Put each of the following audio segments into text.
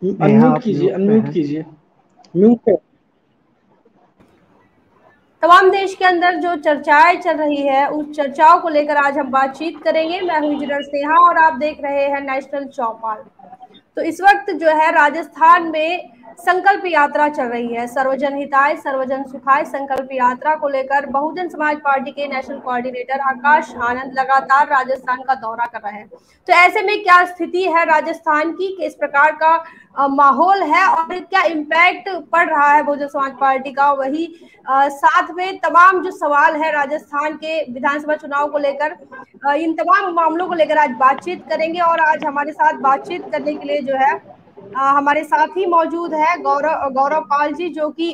Neha unmute आप कीजिए, mute पे अनम्यूट हैं। कीजिए। म्यूट पे। तमाम देश के अंदर जो चर्चाएं चल रही है उस चर्चाओं को लेकर आज हम बातचीत करेंगे। मैं हूं इंजीनियर स्नेहा और आप देख रहे हैं नेशनल चौपाल। तो इस वक्त जो है राजस्थान में संकल्प यात्रा चल रही है। सर्वजन हिताय सर्वजन सुखाय संकल्प यात्रा को लेकर बहुजन समाज पार्टी के नेशनल कोऑर्डिनेटर आकाश आनंद लगातार राजस्थान का दौरा कर रहे हैं। तो ऐसे में क्या स्थिति है राजस्थान की, किस प्रकार का माहौल है और क्या इम्पैक्ट पड़ रहा है बहुजन समाज पार्टी का, वही साथ में तमाम जो सवाल है राजस्थान के विधानसभा चुनाव को लेकर, इन तमाम मामलों को लेकर आज बातचीत करेंगे। और आज हमारे साथ बातचीत करने के लिए जो है हमारे साथ ही मौजूद है गौरव गौरव पाल जी, जो कि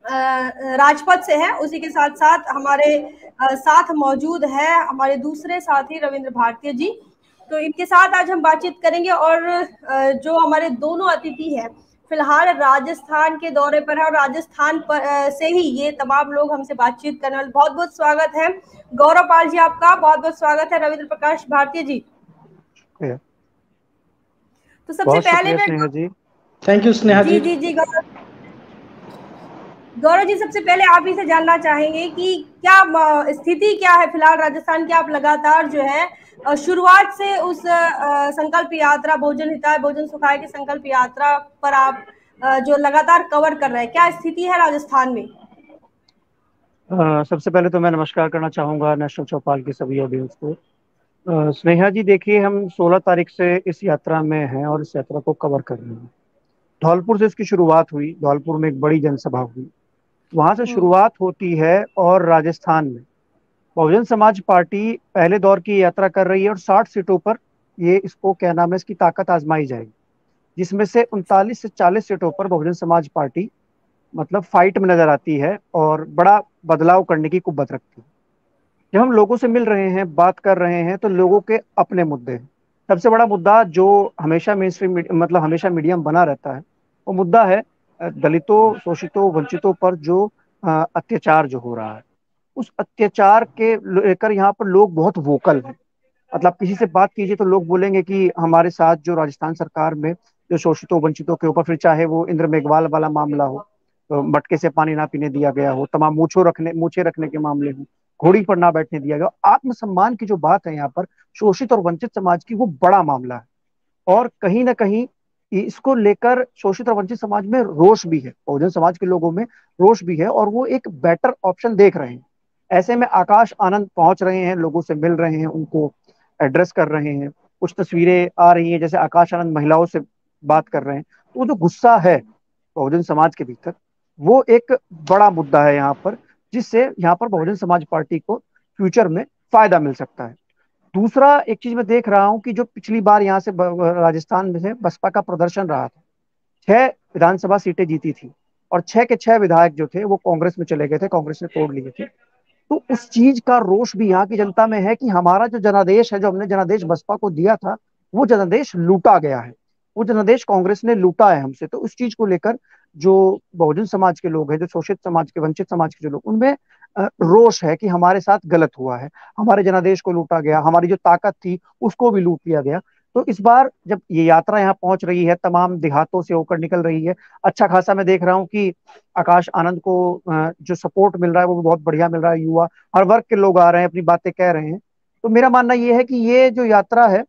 राजपथ से है। उसी के साथ साथ हमारे साथ मौजूद है हमारे दूसरे साथी रविंद्र भारतीय जी। तो इनके साथ आज हम बातचीत करेंगे। और जो हमारे दोनों अतिथि हैं फिलहाल राजस्थान के दौरे पर है और राजस्थान पर से ही ये तमाम लोग हमसे बातचीत करने वाले। बहुत बहुत स्वागत है गौरव पाल जी, आपका बहुत बहुत स्वागत है। रविंद्र प्रकाश भारतीय जी, तो सबसे बहुत पहले शुक्रिया मैं स्नेहा जी। थैंक यू स्नेहा जी जी। जी जी गौरव जी, सबसे पहले आप ही से जानना चाहेंगे कि क्या स्थिति क्या है फिलहाल राजस्थान की। आप लगातार जो है शुरुआत से उस संकल्प यात्रा बहुजन हिताय बहुजन सुखाय की संकल्प यात्रा पर आप जो लगातार कवर कर रहे हैं, क्या स्थिति है राजस्थान में? सबसे पहले तो मैं नमस्कार करना चाहूंगा नेशनल चौपाल की सभी ऑडियंस को। स्नेहा जी देखिए, हम 16 तारीख से इस यात्रा में हैं और इस यात्रा को कवर कर रहे हैं। धौलपुर से इसकी शुरुआत हुई, धौलपुर में एक बड़ी जनसभा हुई, वहां से शुरुआत होती है। और राजस्थान में बहुजन समाज पार्टी पहले दौर की यात्रा कर रही है और 60 सीटों पर ये इसको क्या नाम है इसकी ताकत आजमाई जाएगी, जिसमें से 39 से 40 सीटों पर बहुजन समाज पार्टी मतलब फाइट में नजर आती है और बड़ा बदलाव करने की कुव्वत रखती है। जब हम लोगों से मिल रहे हैं, बात कर रहे हैं, तो लोगों के अपने मुद्दे हैं। सबसे बड़ा मुद्दा जो हमेशा मेन स्ट्रीम मतलब हमेशा मीडियम बना रहता है, वो मुद्दा है दलितों, शोषितों, वंचितों पर जो अत्याचार जो हो रहा है। उस अत्याचार के लेकर यहाँ पर लोग बहुत वोकल हैं। मतलब किसी से बात कीजिए तो लोग बोलेंगे कि हमारे साथ जो राजस्थान सरकार में जो शोषितों वंचितों के ऊपर, फिर चाहे वो इंद्र मेघवाल वाला मामला हो, तो मटके से पानी ना पीने दिया गया हो, तमाम मूछे रखने के मामले हो, घोड़ी पर ना बैठने दिया गया, आत्मसम्मान की जो बात है यहाँ पर शोषित और वंचित समाज की, वो बड़ा मामला है। और कहीं ना कहीं इसको लेकर शोषित और वंचित समाज में रोष भी है, बहुजन समाज के लोगों में रोष भी है, और वो एक बेटर ऑप्शन देख रहे हैं। ऐसे में आकाश आनंद पहुंच रहे हैं, लोगों से मिल रहे हैं, उनको एड्रेस कर रहे हैं। कुछ तस्वीरें आ रही हैं, जैसे आकाश आनंद महिलाओं से बात कर रहे हैं। तो वो जो गुस्सा है बहुजन समाज के भीतर, वो एक बड़ा मुद्दा है यहाँ पर, जिससे यहाँ पर बहुजन समाज पार्टी को फ्यूचर में फायदा मिल सकता है। दूसरा एक चीज मैं देख रहा हूँ कि जो पिछली बार यहाँ से राजस्थान में से बसपा का प्रदर्शन रहा था, 6 विधानसभा सीटें जीती थी और 6 के 6 विधायक जो थे वो कांग्रेस में चले गए थे, कांग्रेस ने तोड़ लिए थे। तो उस चीज का रोष भी यहाँ की जनता में है कि हमारा जो जनादेश है, जो हमने जनादेश बसपा को दिया था, वो जनादेश लूटा गया है, वो जनादेश कांग्रेस ने लूटा है हमसे। तो उस चीज को लेकर जो बहुजन समाज के लोग हैं, जो शोषित समाज के, वंचित समाज के जो लोग, उनमें रोष है कि हमारे साथ गलत हुआ है, हमारे जनादेश को लूटा गया, हमारी जो ताकत थी उसको भी लूट लिया गया। तो इस बार जब ये यात्रा यहाँ पहुंच रही है, तमाम देहातों से होकर निकल रही है, अच्छा खासा मैं देख रहा हूँ कि आकाश आनंद को जो सपोर्ट मिल रहा है वो भी बहुत बढ़िया मिल रहा है। युवा, हर वर्ग के लोग आ रहे हैं, अपनी बातें कह रहे हैं। तो मेरा मानना ये है कि ये जो यात्रा है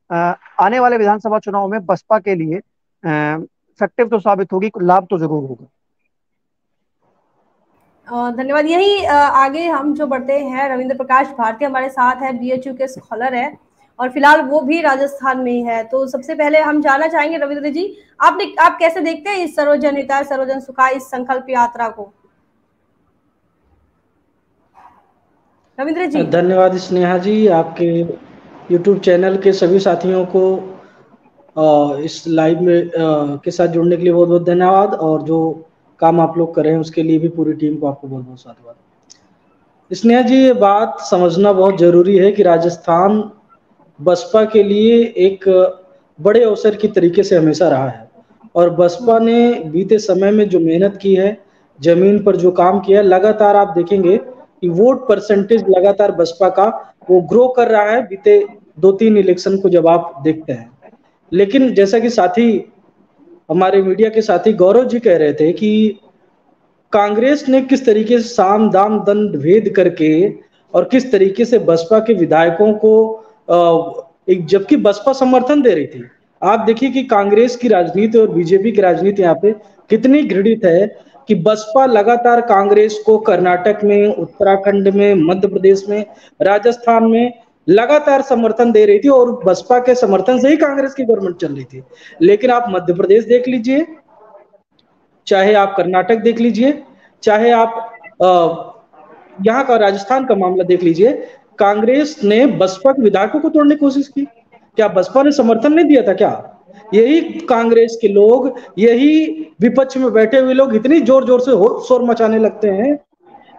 आने वाले विधानसभा चुनाव में बसपा के लिए इफेक्टिव तो साबित होगी, लाभ तो जरूर होगा। धन्यवाद। यही आगे हम जो बढ़ते हैं, रविंद्र प्रकाश भारती हमारे साथ है, बीएचयू के स्कॉलर है और फिलहाल वो भी राजस्थान में ही है। तो सबसे पहले हम जानना चाहेंगे रविंद्र जी, आप कैसे देखते हैं इस सर्वजन हिताय सर्वजन सुखाय इस संकल्प यात्रा को? रविंद्र जी। धन्यवाद स्नेहा जी, आपके यूट्यूब चैनल के सभी साथियों को इस लाइव में के साथ जुड़ने के लिए बहुत बहुत धन्यवाद, और जो काम आप लोग कर रहे हैं उसके लिए भी पूरी टीम को आपको बहुत बहुत साधुवाद। स्नेहा जी, ये बात समझना बहुत जरूरी है कि राजस्थान बसपा के लिए एक बड़े अवसर की तरीके से हमेशा रहा है, और बसपा ने बीते समय में जो मेहनत की है, जमीन पर जो काम किया है, लगातार आप देखेंगे कि वोट परसेंटेज लगातार बसपा का वो ग्रो कर रहा है बीते 2-3 इलेक्शन को जब आप देखते हैं। लेकिन जैसा कि साथी हमारे मीडिया के साथी गौरव जी कह रहे थे कि कांग्रेस ने किस तरीके से साम दाम दंड भेद करके और किस तरीके से बसपा के विधायकों को एक, जबकि बसपा समर्थन दे रही थी। आप देखिए कि कांग्रेस की राजनीति और बीजेपी की राजनीति यहाँ पे कितनी घृणित है कि बसपा लगातार कांग्रेस को कर्नाटक में, उत्तराखंड में, मध्य प्रदेश में, राजस्थान में लगातार समर्थन दे रही थी और बसपा के समर्थन से ही कांग्रेस की गवर्नमेंट चल रही थी। लेकिन आप मध्य प्रदेश देख लीजिए, चाहे आप कर्नाटक देख लीजिए, चाहे आप यहाँ का राजस्थान का मामला देख लीजिए, कांग्रेस ने बसपा के विधायकों को तोड़ने की कोशिश की। क्या बसपा ने समर्थन नहीं दिया था क्या? यही कांग्रेस के लोग, यही विपक्ष में बैठे हुए लोग इतनी जोर जोर से शोर मचाने लगते हैं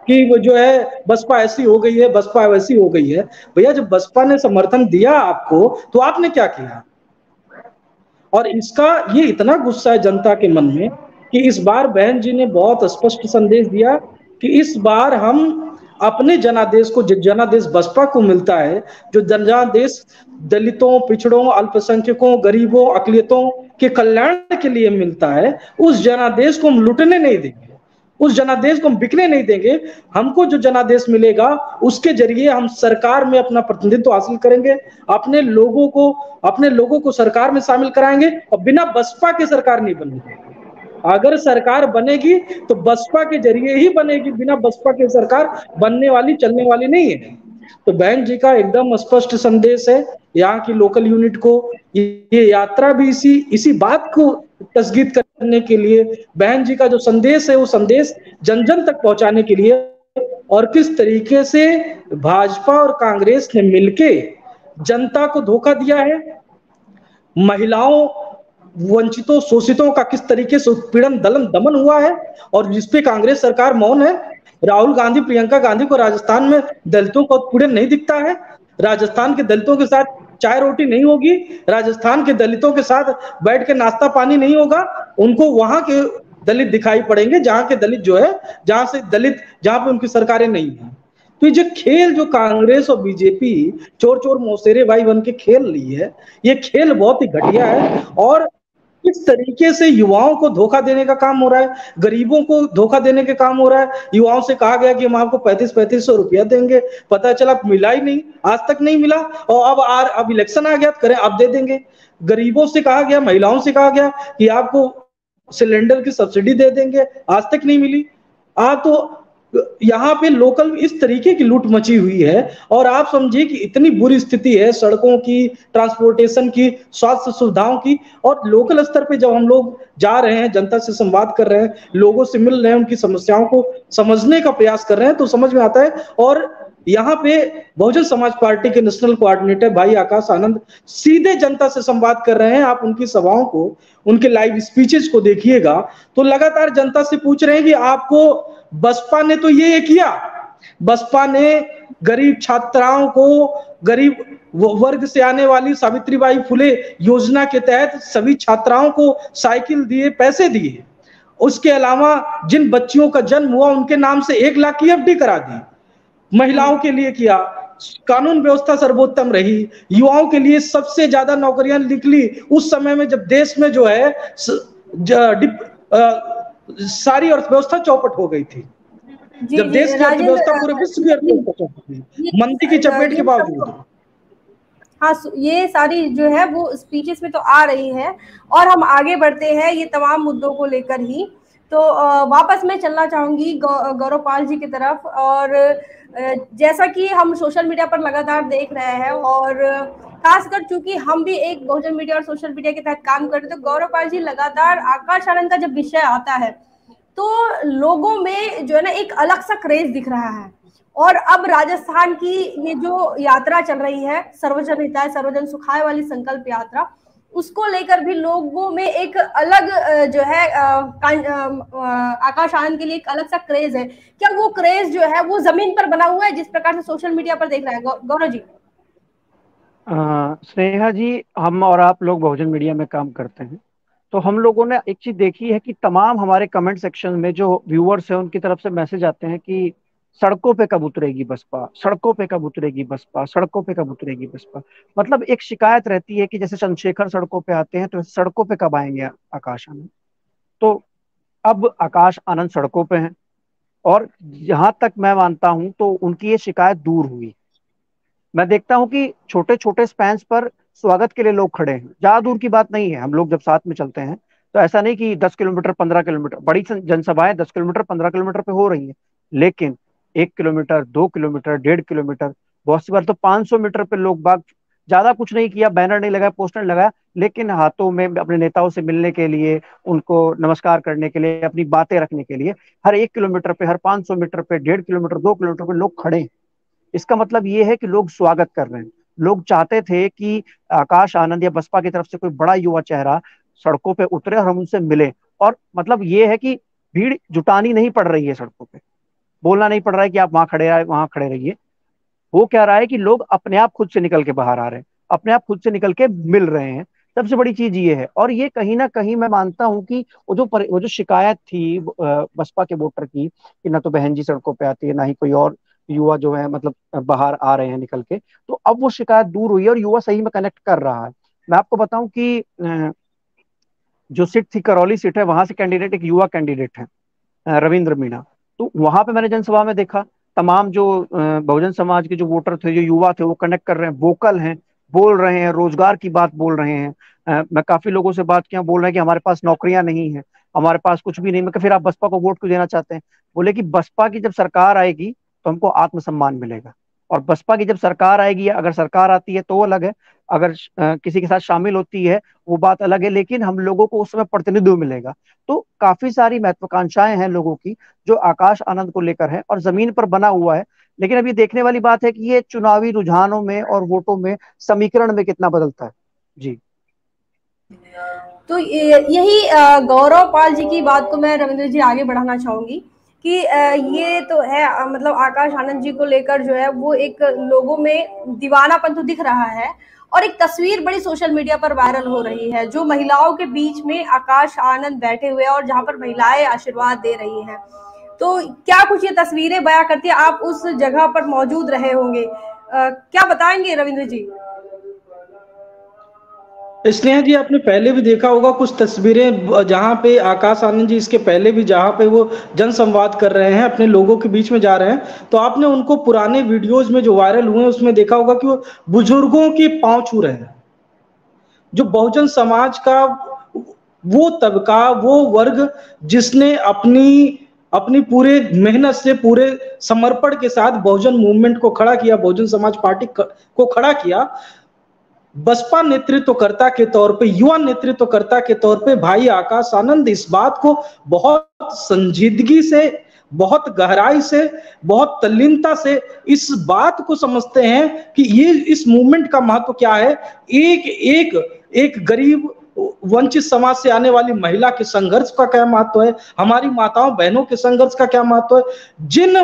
कि वो जो है बसपा ऐसी हो गई है, बसपा वैसी हो गई है। भैया जब बसपा ने समर्थन दिया आपको तो आपने क्या किया? और इसका ये इतना गुस्सा है जनता के मन में कि इस बार बहन जी ने बहुत स्पष्ट संदेश दिया कि इस बार हम अपने जनादेश को, जो जनादेश बसपा को मिलता है, जो जनादेश दलितों, पिछड़ों, अल्पसंख्यकों, गरीबों, अकलियतों के कल्याण के लिए मिलता है, उस जनादेश को हम लुटने नहीं देंगे, उस जनादेश को हम बिकने नहीं देंगे। हमको जो जनादेश मिलेगा उसके जरिए हम सरकार में अपना प्रतिनिधित्व हासिल करेंगे, अपने लोगों को सरकार में शामिल कराएंगे और बिना बसपा के सरकार नहीं बनेगी। अगर सरकार बनेगी तो बसपा के जरिए ही बनेगी, बिना बसपा के सरकार बनने वाली, चलने वाली नहीं है। तो बहन जी का एकदम स्पष्ट संदेश है यहाँ की लोकल यूनिट को। ये यात्रा भी इसी बात को तस्दीक करने के लिए, बहन जी का जो संदेश है वो संदेश जन जन तक पहुंचाने के लिए, और किस तरीके से भाजपा और कांग्रेस ने मिलके जनता को धोखा दिया है, महिलाओं, वंचितों, शोषितों का किस तरीके से उत्पीड़न, दलन, दमन हुआ है और जिसपे कांग्रेस सरकार मौन है। राहुल गांधी, प्रियंका गांधी को राजस्थान में दलितों का उत्पीड़न नहीं दिखता है। राजस्थान के दलितों के साथ चाय रोटी नहीं होगी, राजस्थान के दलितों के साथ बैठ के नाश्ता पानी नहीं होगा। उनको वहां के दलित दिखाई पड़ेंगे जहां के दलित जो है, जहां पे उनकी सरकारें नहीं है। तो ये जो खेल, जो कांग्रेस और बीजेपी चोर चोर मौसेरे भाई बन के खेल रही है, ये खेल बहुत ही घटिया है। और किस तरीके से युवाओं को धोखा देने का काम हो रहा है, गरीबों को धोखा देने का काम हो रहा है। युवाओं से कहा गया कि हम आपको 35-3500 रुपया देंगे, पता चला मिला ही नहीं, आज तक नहीं मिला, और अब इलेक्शन आ गया तो करें अब दे देंगे। गरीबों से कहा गया, महिलाओं से कहा गया कि आपको सिलेंडर की सब्सिडी दे देंगे, आज तक नहीं मिली। आप तो यहाँ पे लोकल इस तरीके की लूट मची हुई है। और आप समझिए कि इतनी बुरी स्थिति है सड़कों की, ट्रांसपोर्टेशन की, स्वास्थ्य सुविधाओं की। और लोकल स्तर पे जब हम लोग जा रहे हैं, जनता से संवाद कर रहे हैं, लोगों से मिल रहे हैं, उनकी समस्याओं को समझने का प्रयास कर रहे हैं, तो समझ में आता है। और यहाँ पे बहुजन समाज पार्टी के नेशनल कोऑर्डिनेटर भाई आकाश आनंद सीधे जनता से संवाद कर रहे हैं। आप उनकी सभाओं को, उनके लाइव स्पीचेस को देखिएगा तो लगातार जनता से पूछ रहे हैं कि आपको बसपा ने तो ये किया, बसपा ने गरीब छात्राओं को, गरीब वर्ग से आने वाली सावित्रीबाई फुले योजना के तहत सभी छात्राओं को साइकिल दिए, पैसे दिए। उसके अलावा जिन बच्चियों का जन्म हुआ उनके नाम से 1 लाख की एफडी करा दी। महिलाओं के लिए किया, कानून व्यवस्था सर्वोत्तम रही, युवाओं के लिए सबसे ज्यादा नौकरियां निकली उस समय में जब देश में जो है सारी अर्थव्यवस्था चौपट हो गई थी, जब देश की अर्थव्यवस्था पूरे विश्व की अर्थव्यवस्था चौपट हुई, मंदी की चपेट के बावजूद। हाँ, ये सारी जो है वो स्पीचेस में तो आ रही है। और हम आगे बढ़ते हैं ये तमाम मुद्दों को लेकर ही। तो वापस मैं चलना चाहूंगी गौरव पाल जी की तरफ। और जैसा कि हम सोशल मीडिया पर लगातार देख रहे हैं, और खासकर चूंकि हम भी एक बहुजन मीडिया और सोशल मीडिया के तहत काम करते हैं, तो गौरव पाल जी लगातार आकाश आनंद का जब विषय आता है तो लोगों में जो है ना एक अलग सा क्रेज दिख रहा है। और अब राजस्थान की ये जो यात्रा चल रही है, सर्वजन हिताय सर्वजन सुखाय वाली संकल्प यात्रा, उसको लेकर भी लोगों में एक अलग जो है आकाश आनंद के लिए एक अलग सा क्रेज है। क्या वो क्रेज जो है वो जमीन पर बना हुआ है जिस प्रकार से सोशल मीडिया पर देख रहे हैं? गौरव जी। स्नेहा जी, हम और आप लोग बहुजन मीडिया में काम करते हैं, तो हम लोगों ने एक चीज देखी है कि तमाम हमारे कमेंट सेक्शन में जो व्यूअर्स हैं उनकी तरफ से मैसेज आते हैं कि सड़कों पे कब उतरेगी बसपा, सड़कों पे कब उतरेगी बसपा, सड़कों पे कब उतरेगी बसपा। मतलब एक शिकायत रहती है कि जैसे चंद्रशेखर सड़कों पे आते हैं तो सड़कों पे कब आएंगे आकाश आनंद। तो अब आकाश आनंद सड़कों पे हैं, और जहां तक मैं मानता हूं तो उनकी ये शिकायत दूर हुई। मैं देखता हूं कि छोटे छोटे स्पैन्स पर स्वागत के लिए लोग खड़े हैं, ज्यादा दूर की बात नहीं है। हम लोग जब साथ में चलते हैं तो ऐसा नहीं कि 10 किलोमीटर 15 किलोमीटर, बड़ी जनसभाएं 10 किलोमीटर 15 किलोमीटर पे हो रही हैं, लेकिन 1 किलोमीटर 2 किलोमीटर 1.5 किलोमीटर, बहुत सी बार तो 500 मीटर पे लोग बाग, ज्यादा कुछ नहीं किया, बैनर नहीं लगाया, पोस्टर नहीं लगाया, लेकिन हाथों में अपने नेताओं से मिलने के लिए, उनको नमस्कार करने के लिए, अपनी बातें रखने के लिए हर 1 किलोमीटर पे, हर 500 मीटर पे, 1.5 किलोमीटर 2 किलोमीटर पे लोग खड़े हैं। इसका मतलब ये है कि लोग स्वागत कर रहे हैं। लोग चाहते थे कि आकाश आनंद या बसपा की तरफ से कोई बड़ा युवा चेहरा सड़कों पे उतरे और हम उनसे मिले। और मतलब ये है कि भीड़ जुटानी नहीं पड़ रही है सड़कों पे, बोलना नहीं पड़ रहा है कि आप वहां खड़े रहिए। वो कह रहा है कि लोग अपने आप खुद से निकल के बाहर आ रहे हैं, अपने आप खुद से निकल के मिल रहे हैं। सबसे बड़ी चीज ये है। और ये कहीं ना कहीं मैं मानता हूं कि वो जो शिकायत थी बसपा के वोटर की कि ना तो बहन जी सड़कों पे आती है, ना ही कोई और युवा जो है मतलब बाहर आ रहे हैं निकल के, तो अब वो शिकायत दूर हुई है और युवा सही में कनेक्ट कर रहा है। मैं आपको बताऊं कि जो सीट थी, करौली सीट है, वहां से कैंडिडेट एक युवा कैंडिडेट है, रविंद्र मीणा। तो वहां पे मैंने जनसभा में देखा, तमाम जो बहुजन समाज के जो वोटर थे, जो युवा थे, वो कनेक्ट कर रहे हैं, वोकल हैं, बोल रहे हैं, रोजगार की बात बोल रहे हैं। मैं काफी लोगों से बात किया, बोल रहे हैं कि हमारे पास नौकरियां नहीं है, हमारे पास कुछ भी नहीं। मैं फिर आप बसपा को वोट क्यों देना चाहते हैं? बोले कि बसपा की जब सरकार आएगी तो हमको आत्मसम्मान मिलेगा, और बसपा की जब सरकार आएगी, अगर सरकार आती है तो वो अलग है, अगर किसी के साथ शामिल होती है वो बात अलग है, लेकिन हम लोगों को उस समय प्रतिनिधित्व मिलेगा। तो काफी सारी महत्वाकांक्षाएं हैं लोगों की जो आकाश आनंद को लेकर है और जमीन पर बना हुआ है। लेकिन अब ये देखने वाली बात है कि ये चुनावी रुझानों में और वोटों में, समीकरण में कितना बदलता है। जी। तो यही गौरव पाल जी की बात को मैं रविंद्र जी आगे बढ़ाना चाहूंगी कि ये तो है मतलब आकाश आनंद जी को लेकर जो है वो एक लोगों में दीवानापन तो दिख रहा है, और एक तस्वीर बड़ी सोशल मीडिया पर वायरल हो रही है जो महिलाओं के बीच में आकाश आनंद बैठे हुए हैं और जहां पर महिलाएं आशीर्वाद दे रही हैं। तो क्या कुछ ये तस्वीरें बयां करती है? आप उस जगह पर मौजूद रहे होंगे, क्या बताएंगे रविंद्र जी? स्नेहा जी, आपने पहले भी देखा होगा कुछ तस्वीरें जहां पे आकाश आनंद जी इसके पहले भी जहां पे वो जन संवाद कर रहे हैं, अपने लोगों के बीच में जा रहे हैं, तो आपने उनको पुराने वीडियोज में जो वायरल हुए उसमें देखा होगा कि वो बुजुर्गों के पांव छू रहे हैं। जो बहुजन समाज का वो तबका, वो वर्ग जिसने अपनी अपनी पूरे मेहनत से, पूरे समर्पण के साथ बहुजन मूवमेंट को खड़ा किया, बहुजन समाज पार्टी को खड़ा किया, बसपा नेतृत्वकर्ता के तौर पे, युवा नेतृत्वकर्ता के तौर पे भाई आकाश आनंद इस बात को बहुत संजीदगी से, बहुत गहराई से, बहुत तल्लीनता से इस बात को समझते हैं कि ये इस मूवमेंट का महत्व क्या है। एक एक एक गरीब वंचित समाज से आने वाली महिला के संघर्ष का क्या महत्व है, हमारी माताओं बहनों के संघर्ष का क्या महत्व है। जिन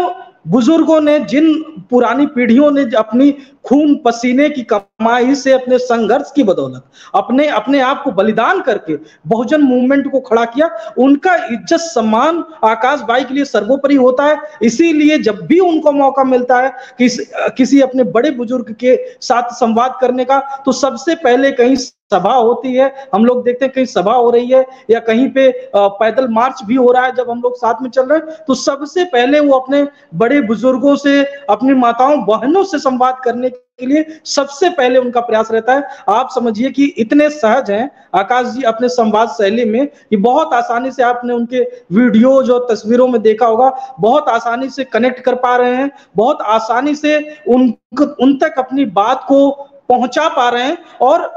बुजुर्गों ने, जिन पुरानी पीढ़ियों ने अपनी खून पसीने की कमाई से, अपने संघर्ष की बदौलत, अपने अपने आप को बलिदान करके बहुजन मूवमेंट को खड़ा किया, उनका इज्जत सम्मान आकाश भाई के लिए सर्वोपरि होता है। इसीलिए जब भी उनको मौका मिलता है किसी अपने बड़े बुजुर्ग के साथ संवाद करने का, तो सबसे पहले कहीं सभा होती है, हम लोग देखते हैं कहीं सभा हो रही है या कहीं पे पैदल मार्च भी हो रहा है, जब हम लोग साथ में चल रहे हैं, तो सबसे पहले वो अपने बड़े बुजुर्गों से, अपनी माताओं बहनों से संवाद करने के लिए सबसे पहले उनका प्रयास रहता है। आप समझिए कि इतने सहज हैं आकाश जी अपने संवाद शैली में कि बहुत आसानी से, आपने उनके वीडियो जो तस्वीरों में देखा होगा, बहुत आसानी से कनेक्ट कर पा रहे हैं, बहुत आसानी से उन तक अपनी बात को पहुंचा पा रहे हैं, और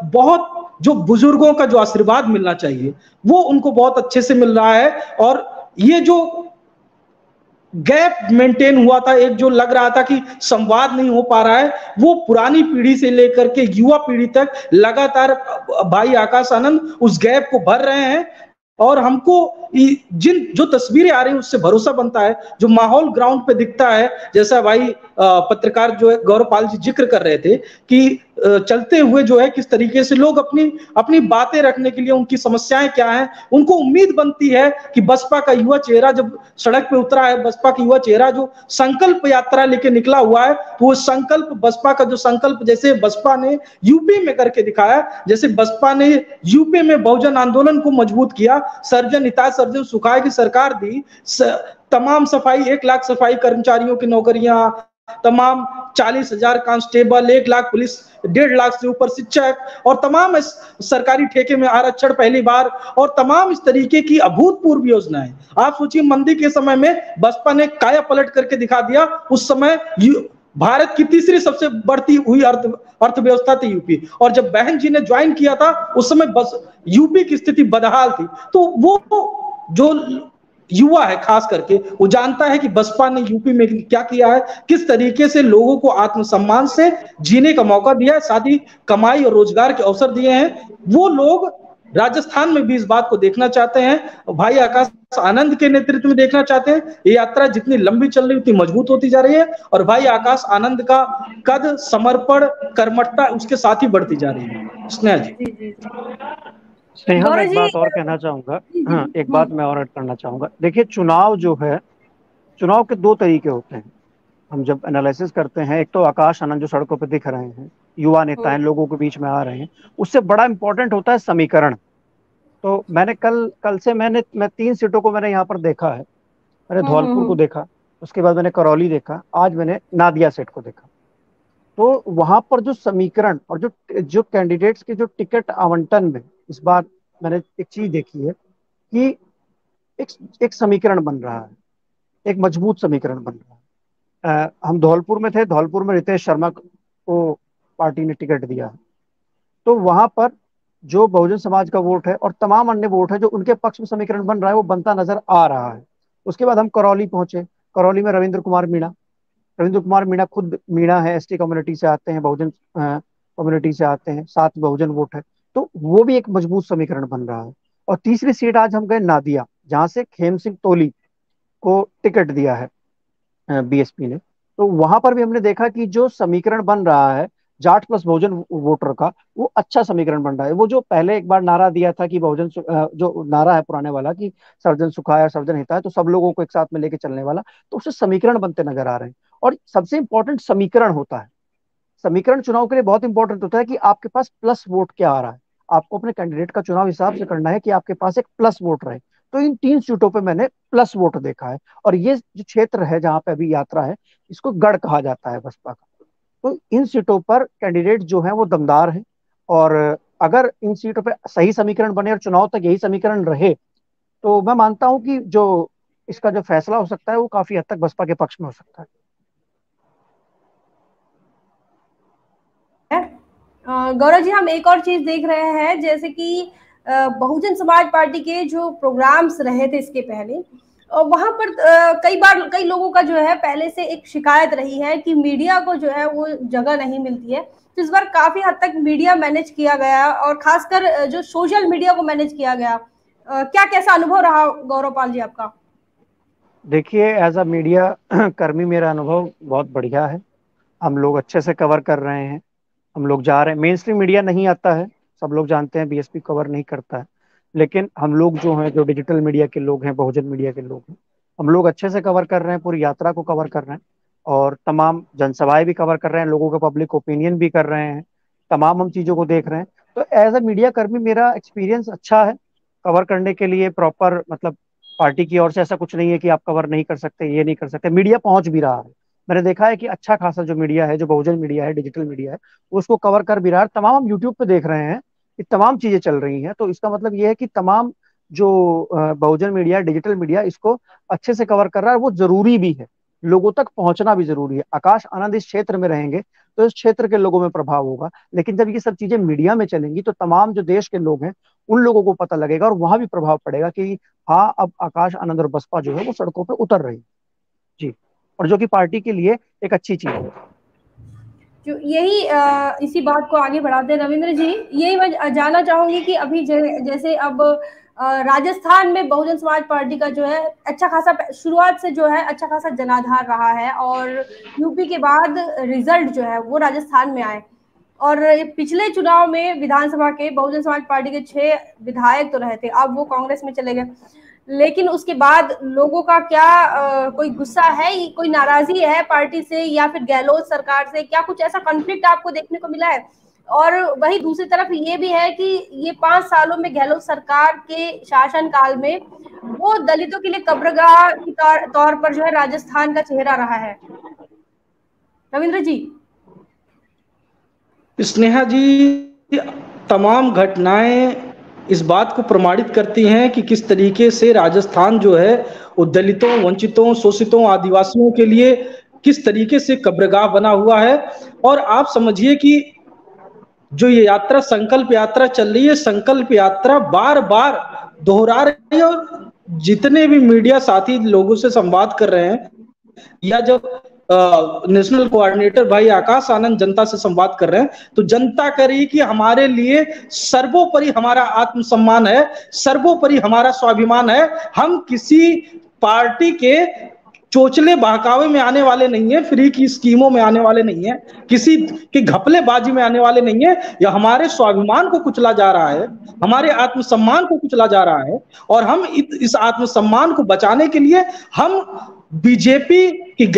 बहुत जो बुजुर्गों का जो आशीर्वाद मिलना चाहिए वो उनको बहुत अच्छे से मिल रहा है। और ये जो गैप मेंटेन हुआ था, एक जो लग रहा था कि संवाद नहीं हो पा रहा है, वो पुरानी पीढ़ी से लेकर के युवा पीढ़ी तक लगातार भाई आकाश आनंद उस गैप को भर रहे हैं। और हमको जिन जो तस्वीरें आ रही हैं उससे भरोसा बनता है, जो माहौल ग्राउंड पे दिखता है, जैसा भाई पत्रकार जो है गौरव पाल जी जिक्र कर रहे थे कि चलते हुए जो है किस तरीके से लोग अपनी अपनी बातें रखने के लिए, उनकी समस्याएं क्या हैं, उनको उम्मीद बनती है कि बसपा का युवा चेहरा जब सड़क पे उतरा है, बसपा का युवा चेहरा जो संकल्प यात्रा लेके निकला हुआ है, तो वो संकल्प, बसपा का जो संकल्प जैसे बसपा ने यूपी में करके दिखाया, जैसे बसपा ने यूपी में बहुजन आंदोलन को मजबूत किया, सर्जन हिताय सर्जन सुखाय की सरकार दी, तमाम सफाई 1 लाख सफाई कर्मचारियों की नौकरियां, तमाम 40,000 कांस्टेबल, 1 लाख पुलिस, 1.5 लाख से ऊपर शिक्षक, और तमाम सरकारी ठेके में आरक्षण पहली बार, और तमाम इस तरीके की अभूतपूर्व योजनाएं। आप सोचिए, मंदी के समय में बसपा ने काया पलट करके दिखा दिया। उस समय भारत की तीसरी सबसे बढ़ती हुई अर्थव्यवस्था थी यूपी, और जब बहन जी ने ज्वाइन किया था उस समय बस यूपी की स्थिति बदहाल थी। तो वो जो युवा है खास करके, वो जानता है कि बसपा ने यूपी में क्या किया है, किस तरीके से लोगों को आत्मसम्मान से जीने का मौका दिया है, साथ ही कमाई और रोजगार के अवसर दिए हैं। वो लोग राजस्थान में भी इस बात को देखना चाहते हैं, भाई आकाश आनंद के नेतृत्व में देखना चाहते हैं। ये यात्रा जितनी लंबी चल रही, उतनी मजबूत होती जा रही है, और भाई आकाश आनंद का कद, समर्पण, कर्मठता उसके साथ ही बढ़ती जा रही है। स्नेहा जी। स्नेहा, मैं एक जी, बात और कहना चाहूंगा। हाँ, एक बात हम्म, मैं और ऐड करना चाहूंगा। देखिए, चुनाव जो है, चुनाव के दो तरीके होते हैं। हम जब एनालिसिस करते हैं, एक तो आकाश आनंद जो सड़कों पर दिख रहे हैं, युवा नेता हैं, लोगों के बीच में आ रहे हैं, उससे बड़ा इंपॉर्टेंट होता है समीकरण। तो मैंने कल कल से मैं 3 सीटों को मैंने यहाँ पर देखा है। मैंने धौलपुर को देखा, उसके बाद मैंने करौली देखा, आज मैंने नादिया सीट को देखा। तो वहां पर जो समीकरण और जो जो कैंडिडेट्स के जो टिकट आवंटन में इस बार मैंने एक चीज देखी है कि एक एक समीकरण बन रहा है, एक मजबूत समीकरण बन रहा है। हम धौलपुर में थे, धौलपुर में रितेश शर्मा को पार्टी ने टिकट दिया है। तो वहां पर जो बहुजन समाज का वोट है और तमाम अन्य वोट है जो उनके पक्ष में समीकरण बन रहा है, वो बनता नजर आ रहा है। उसके बाद हम करौली पहुंचे। करौली में रविंद्र कुमार मीणा, रविंद्र कुमार मीणा खुद मीणा है, एसटी कम्युनिटी से आते हैं, बहुजन कम्युनिटी से आते हैं, 7 बहुजन वोट है। तो वो भी एक मजबूत समीकरण बन रहा है। और तीसरी सीट आज हम गए नादिया, जहां से खेम सिंह तोली को टिकट दिया है बीएसपी ने। तो वहां पर भी हमने देखा कि जो समीकरण बन रहा है जाट प्लस बहुजन वोटर का, वो अच्छा समीकरण बन रहा है। वो जो पहले एक बार नारा दिया था कि जो नारा है पुराने वाला कि सर्जन सुखाए और सर्जन हिताए, तो सब लोगों को एक साथ में लेके चलने वाला, तो उससे समीकरण बनते नजर आ रहे हैं। और सबसे इंपॉर्टेंट समीकरण होता है, समीकरण चुनाव के लिए बहुत इंपॉर्टेंट होता है कि आपके पास प्लस वोट क्या आ रहा है। आपको अपने कैंडिडेट का चुनाव हिसाब से करना है कि आपके पास एक प्लस वोट रहे। तो इन 3 सीटों पे मैंने प्लस वोट देखा है। और ये जो क्षेत्र है जहां पे अभी यात्रा है, इसको गढ़ कहा जाता है बसपा का। तो इन सीटों पर कैंडिडेट जो है वो दमदार है। और अगर इन सीटों पे सही समीकरण बने और चुनाव तक यही समीकरण रहे, तो मैं मानता हूं कि जो इसका जो फैसला हो सकता है वो काफी हद तक बसपा के पक्ष में हो सकता है। गौरव जी, हम एक और चीज देख रहे हैं, जैसे कि बहुजन समाज पार्टी के जो प्रोग्राम्स रहे थे इसके पहले, वहां पर कई बार कई लोगों का जो है पहले से एक शिकायत रही है कि मीडिया को जो है वो जगह नहीं मिलती है। तो इस बार काफी हद तक मीडिया मैनेज किया गया, और खासकर जो सोशल मीडिया को मैनेज किया गया। क्या कैसा अनुभव रहा गौरव पाल जी आपका? देखिए, एज अ मीडिया कर्मी मेरा अनुभव बहुत बढ़िया है। हम लोग अच्छे से कवर कर रहे हैं। हम लोग जा रहे हैं, मेन स्ट्रीम मीडिया नहीं आता है, सब लोग जानते हैं, बीएसपी कवर नहीं करता है। लेकिन हम लोग जो हैं, जो डिजिटल मीडिया के लोग हैं, बहुजन मीडिया के लोग हैं, हम लोग अच्छे से कवर कर रहे हैं, पूरी यात्रा को कवर कर रहे हैं, और तमाम जनसभाएं भी कवर कर रहे हैं, लोगों का पब्लिक ओपिनियन भी कर रहे हैं, तमाम हम चीज़ों को देख रहे हैं। तो एज अ मीडिया कर्मी मेरा एक्सपीरियंस अच्छा है कवर करने के लिए। प्रॉपर मतलब पार्टी की ओर से ऐसा कुछ नहीं है कि आप कवर नहीं कर सकते, ये नहीं कर सकते, मीडिया पहुंच भी रहा है। मैंने देखा है कि अच्छा खासा जो मीडिया है, जो बहुजन मीडिया है, डिजिटल मीडिया है, वो उसको कवर कर भी रहा है। तमाम हम यूट्यूब पे देख रहे हैं कि तमाम चीजें चल रही हैं। तो इसका मतलब ये है कि तमाम जो बहुजन मीडिया, डिजिटल मीडिया इसको अच्छे से कवर कर रहा है। वो जरूरी भी है, लोगों तक पहुंचना भी जरूरी है। आकाश आनंद इस क्षेत्र में रहेंगे तो इस क्षेत्र के लोगों में प्रभाव होगा, लेकिन जब ये सब चीजें मीडिया में चलेंगी तो तमाम जो देश के लोग हैं उन लोगों को पता लगेगा, और वहां भी प्रभाव पड़ेगा कि हाँ, अब आकाश आनंद और बसपा जो है वो सड़कों पर उतर रही है। जी, और जो कि पार्टी के लिए एक अच्छी चीज है। जो यही इसी बात को आगे बढ़ाते हैं रविंद्र जी, यही मैं जानना चाहूंगी कि अभी जैसे अब राजस्थान में बहुजन समाज पार्टी का जो है अच्छा खासा शुरुआत से जो है अच्छा खासा जनाधार रहा है, और यूपी के बाद रिजल्ट जो है वो राजस्थान में आए। और पिछले चुनाव में विधानसभा के बहुजन समाज पार्टी के 6 विधायक तो रहे थे, अब वो कांग्रेस में चले गए। लेकिन उसके बाद लोगों का क्या कोई गुस्सा है, कोई नाराजगी है पार्टी से या फिर गहलोत सरकार से, क्या कुछ ऐसा कॉन्फ्लिक्ट आपको देखने को मिला है? और वही दूसरी तरफ ये भी है कि ये 5 सालों में गहलोत सरकार के शासन काल में वो दलितों के लिए कब्रगाह के तौर पर जो है राजस्थान का चेहरा रहा है। रविंद्र जी। स्नेहा जी, तमाम घटनाएं इस बात को प्रमाणित करती हैं कि किस तरीके से राजस्थान जो है वो दलितों, वंचितों, शोषितों, आदिवासियों के लिए किस तरीके से कब्रगाह बना हुआ है। और आप समझिए कि जो ये यात्रा संकल्प यात्रा चल रही है, संकल्प यात्रा बार बार दोहरा रही है। और जितने भी मीडिया साथी लोगों से संवाद कर रहे हैं या जब नेशनल कोऑर्डिनेटर भाई आकाश आनंद जनता से संवाद कर रहे हैं, तो जनता कह रही है कि हमारे लिए सर्वोपरि हमारा आत्मसम्मान है, सर्वोपरि हमारा स्वाभिमान है। हम किसी पार्टी के चोचले बहकावे में आने वाले नहीं है, फ्री की स्कीमों में आने वाले नहीं है, किसी की घपलेबाजी में आने वाले नहीं है। या हमारे स्वाभिमान को कुचला जा रहा है, हमारे आत्मसम्मान को कुचला जा रहा है। और हम इस आत्मसम्मान को बचाने के लिए हम बीजेपी की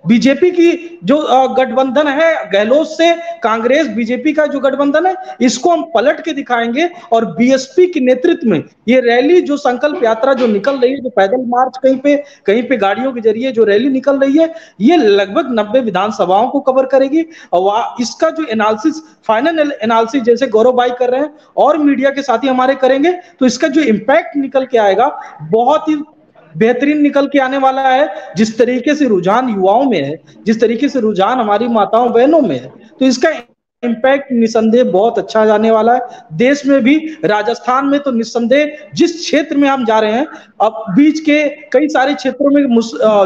बीजेपी की जो गठबंधन है, गहलोत से कांग्रेस बीजेपी का जो गठबंधन है, इसको हम पलट के दिखाएंगे। और बीएसपी के नेतृत्व में ये रैली, जो संकल्प यात्रा जो निकल रही है, जो पैदल मार्च कहीं पे गाड़ियों के जरिए जो रैली निकल रही है, ये लगभग 90 विधानसभाओं को कवर करेगी। और इसका जो एनालिसिस, फाइनल एनालिसिस जैसे गौरव भाई कर रहे हैं और मीडिया के साथी हमारे करेंगे, तो इसका जो इम्पैक्ट निकल के आएगा बहुत ही बेहतरीन निकल के आने वाला है। जिस तरीके से रुझान युवाओं में है, जिस तरीके से रुझान हमारी माताओं बहनों में है, तो इसका इम्पैक्ट निसंदेह बहुत अच्छा जाने वाला है। देश में भी, राजस्थान में तो निसंदेह जिस क्षेत्र में हम जा रहे हैं, अब बीच के कई सारे क्षेत्रों में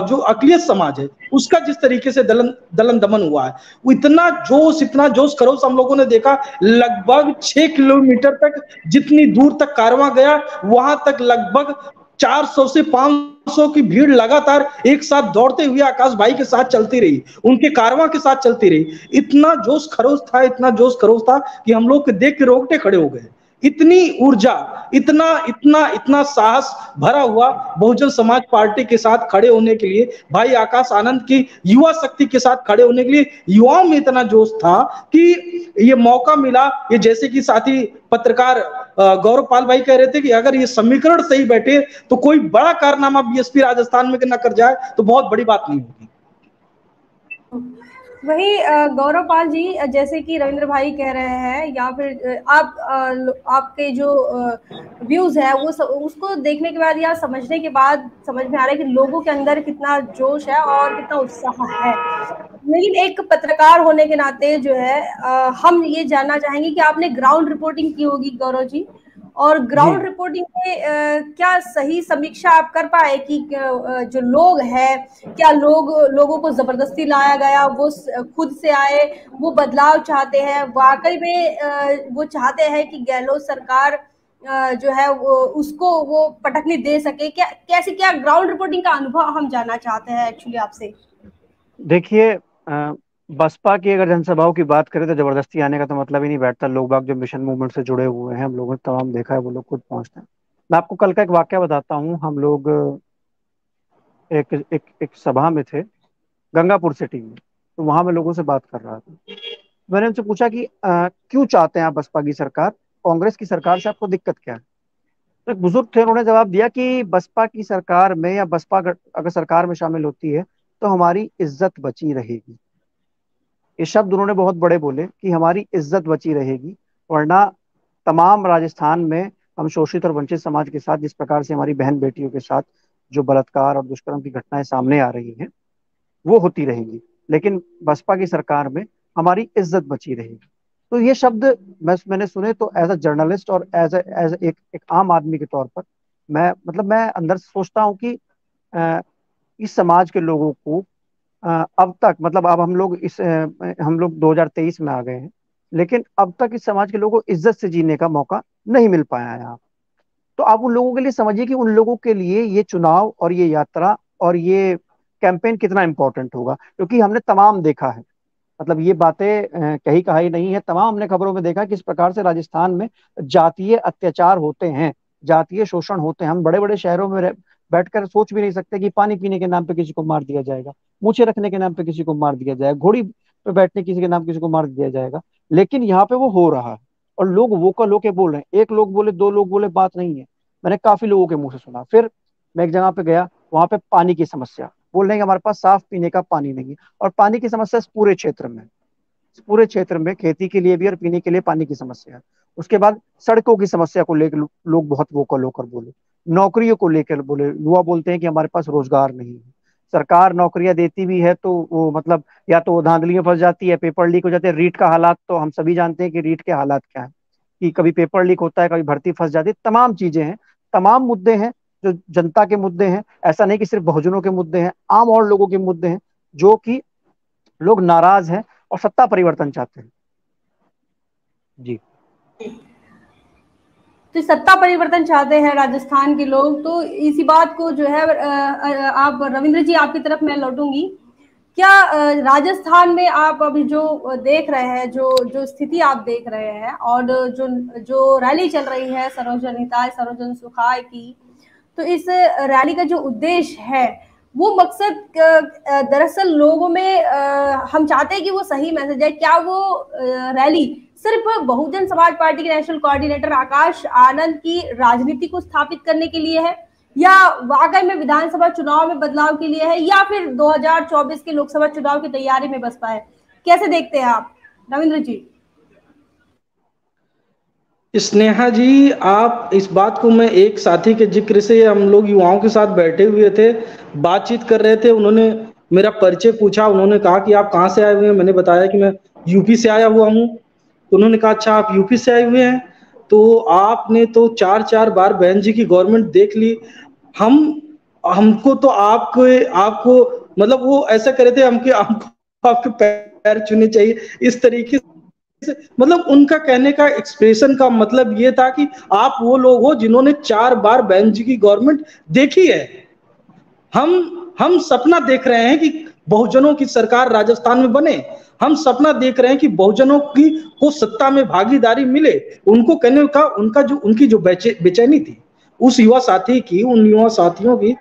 जो अकलियत समाज है उसका जिस तरीके से दलन दमन हुआ है, वो इतना जोश खरोश हम लोगों ने देखा। लगभग 6 किलोमीटर तक जितनी दूर तक कारवां गया, वहां तक लगभग 400 से 500 की भीड़ लगातार एक साथ दौड़ते हुए आकाश भाई के साथ चलती रही, उनके कारवां के साथ चलती रही। इतना जोश खरोश था, इतना जोश खरोश था कि हम लोग देख के रोंगटे खड़े हो गए। इतनी ऊर्जा, इतना इतना इतना साहस भरा हुआ बहुजन समाज पार्टी के साथ खड़े होने के लिए, भाई आकाश आनंद की युवा शक्ति के साथ खड़े होने के लिए युवाओं में इतना जोश था कि ये मौका मिला। ये जैसे कि साथी पत्रकार गौरव पाल भाई कह रहे थे कि अगर ये समीकरण सही बैठे तो कोई बड़ा कारनामा बीएसपी राजस्थान में न कर जाए तो बहुत बड़ी बात नहीं होगी। वही गौरव पाल जी, जैसे कि रविंद्र भाई कह रहे हैं, या फिर आपके जो व्यूज है वो उसको देखने के बाद या समझने के बाद समझ में आ रहा है कि लोगों के अंदर कितना जोश है और कितना उत्साह है। लेकिन एक पत्रकार होने के नाते जो है हम ये जानना चाहेंगे कि आपने ग्राउंड रिपोर्टिंग की होगी गौरव जी, और ग्राउंड रिपोर्टिंग में क्या सही समीक्षा आप कर पाए कि जो लोग हैं, क्या लोगों को जबरदस्ती लाया गया, वो खुद से आए, वो बदलाव चाहते हैं, वाकई में वो चाहते हैं कि गहलोत सरकार जो है उसको वो पटकनी दे सके? क्या ग्राउंड रिपोर्टिंग का अनुभव हम जानना चाहते हैं एक्चुअली आपसे। देखिए, बसपा की अगर जनसभाओं की बात करें तो जबरदस्ती आने का तो मतलब ही नहीं बैठता। लोग बाग जो मिशन मूवमेंट से जुड़े हुए हैं, हम लोगों ने तमाम देखा है, वो लोग खुद पहुंचते हैं। मैं आपको कल का एक वाकया बताता हूँ। हम लोग एक सभा में थे गंगापुर सिटी में, तो वहां मैं लोगों से बात कर रहा था। मैंने उनसे पूछा कि क्यों चाहते हैं आप बसपा की सरकार, कांग्रेस की सरकार से आपको दिक्कत क्या है? तो एक बुजुर्ग थे, उन्होंने जवाब दिया कि बसपा की सरकार में या बसपा अगर सरकार में शामिल होती है तो हमारी इज्जत बची रहेगी। ये शब्द उन्होंने बहुत बड़े बोले कि हमारी इज्जत बची रहेगी, वरना तमाम राजस्थान में हम शोषित और वंचित समाज के साथ जिस प्रकार से हमारी बहन बेटियों के साथ जो बलात्कार और दुष्कर्म की घटनाएं सामने आ रही हैं वो होती रहेंगी, लेकिन बसपा की सरकार में हमारी इज्जत बची रहेगी। तो ये शब्द मैंने सुने तो एज अ जर्नलिस्ट और एज एक आम आदमी के तौर पर मैं अंदर से सोचता हूँ कि इस समाज के लोगों को अब तक, मतलब अब हम लोग 2023 में आ गए हैं, लेकिन अब तक इस समाज के लोगों को इज्जत से जीने का मौका नहीं मिल पाया है यहाँ। तो आप उन लोगों के लिए समझिए कि उन लोगों के लिए ये चुनाव और ये यात्रा और ये कैंपेन कितना इंपॉर्टेंट होगा, क्योंकि हमने तमाम देखा है। मतलब ये बातें कही कहाई नहीं है, तमाम हमने खबरों में देखा किस प्रकार से राजस्थान में जातीय अत्याचार होते हैं, जातीय शोषण होते हैं। हम बड़े बड़े शहरों में बैठकर सोच भी नहीं सकते कि पानी पीने के नाम पे किसी को मार दिया जाएगा, मूछें रखने के नाम पे किसी को मार दिया जाएगा, घोड़ी पे बैठने किसी के नाम किसी को मार दिया जाएगा। लेकिन यहाँ पे वो हो रहा है और लोग वोकल होके बोल रहे हैं। एक लोग बोले, दो लोग बोले, बात नहीं है, मैंने काफी लोगों के मुंह से सुना। फिर मैं एक जगह पे गया, वहां पे पानी की समस्या, बोल रहे हैं कि हमारे पास साफ पीने का पानी नहीं है। और पानी की समस्या इस पूरे क्षेत्र में, इस पूरे क्षेत्र में खेती के लिए भी और पीने के लिए पानी की समस्या है। उसके बाद सड़कों की समस्या को लेकर लोग बहुत वोकल होकर बोले, नौकरियों को लेकर बोले। युवा बोलते हैं कि हमारे पास रोजगार नहीं है। सरकार नौकरियां देती भी है तो वो मतलब या तो वो धांधली में फंस जाती है, पेपर लीक हो जाते हैं। रीट का हालात तो हम सभी जानते हैं कि रीट के हालात क्या है, कि कभी पेपर लीक होता है, कभी भर्ती फंस जाती है। तमाम चीजें हैं, तमाम मुद्दे हैं जो जनता के मुद्दे हैं। ऐसा नहीं कि सिर्फ बहुजनों के मुद्दे हैं, आम और लोगों के मुद्दे हैं जो कि लोग नाराज हैं और सत्ता परिवर्तन चाहते हैं। जी। तो सत्ता परिवर्तन चाहते हैं राजस्थान के लोग, तो इसी बात को जो है आप रविंद्र जी, आपकी तरफ मैं लौटूंगी। क्या राजस्थान में आप अभी जो देख रहे हैं, जो जो स्थिति आप देख रहे हैं, और जो जो रैली चल रही है सर्वजन हिताय सर्वजन सुखाय की, तो इस रैली का जो उद्देश्य है, वो मकसद दरअसल लोगों में हम चाहते हैं कि वो सही मैसेज है। क्या वो रैली सिर्फ बहुजन समाज पार्टी के नेशनल कोऑर्डिनेटर आकाश आनंद की राजनीति को स्थापित करने के लिए है, या वाकई में विधानसभा चुनाव में बदलाव के लिए है, या फिर 2024 के लोकसभा चुनाव की तैयारी में बसपा है? कैसे देखते हैं आप रविंद्र जी? स्नेहा जी, आप इस बात को, मैं एक साथी के जिक्र से, हम लोग युवाओं के साथ बैठे हुए थे, बातचीत कर रहे थे, उन्होंने मेरा परिचय पूछा, उन्होंने कहा कि आप कहाँ से आए हुए हैं। मैंने बताया कि मैं यूपी से आया हुआ हूँ। उन्होंने कहा अच्छा आप यूपी से आए हुए हैं, तो आपने तो 4 बार बहन जी की गवर्नमेंट देख ली। हम हमको तो आपको आपको मतलब वो ऐसा करे थे, हमको आपके पैर छूने चाहिए, इस तरीके से। मतलब उनका कहने का एक्सप्रेशन का मतलब ये था कि आप वो लोग हो जिन्होंने 4 बार बहन जी की गवर्नमेंट देखी है। हम सपना देख रहे हैं कि बहुजनों की सरकार राजस्थान में बने। हम सपना देख रहे हैं कि बहुजनों की को सत्ता में भागीदारी मिले। उनको कहने का उनकी जो बेचैनी थी, उस युवा साथी की, उन युवा साथियों की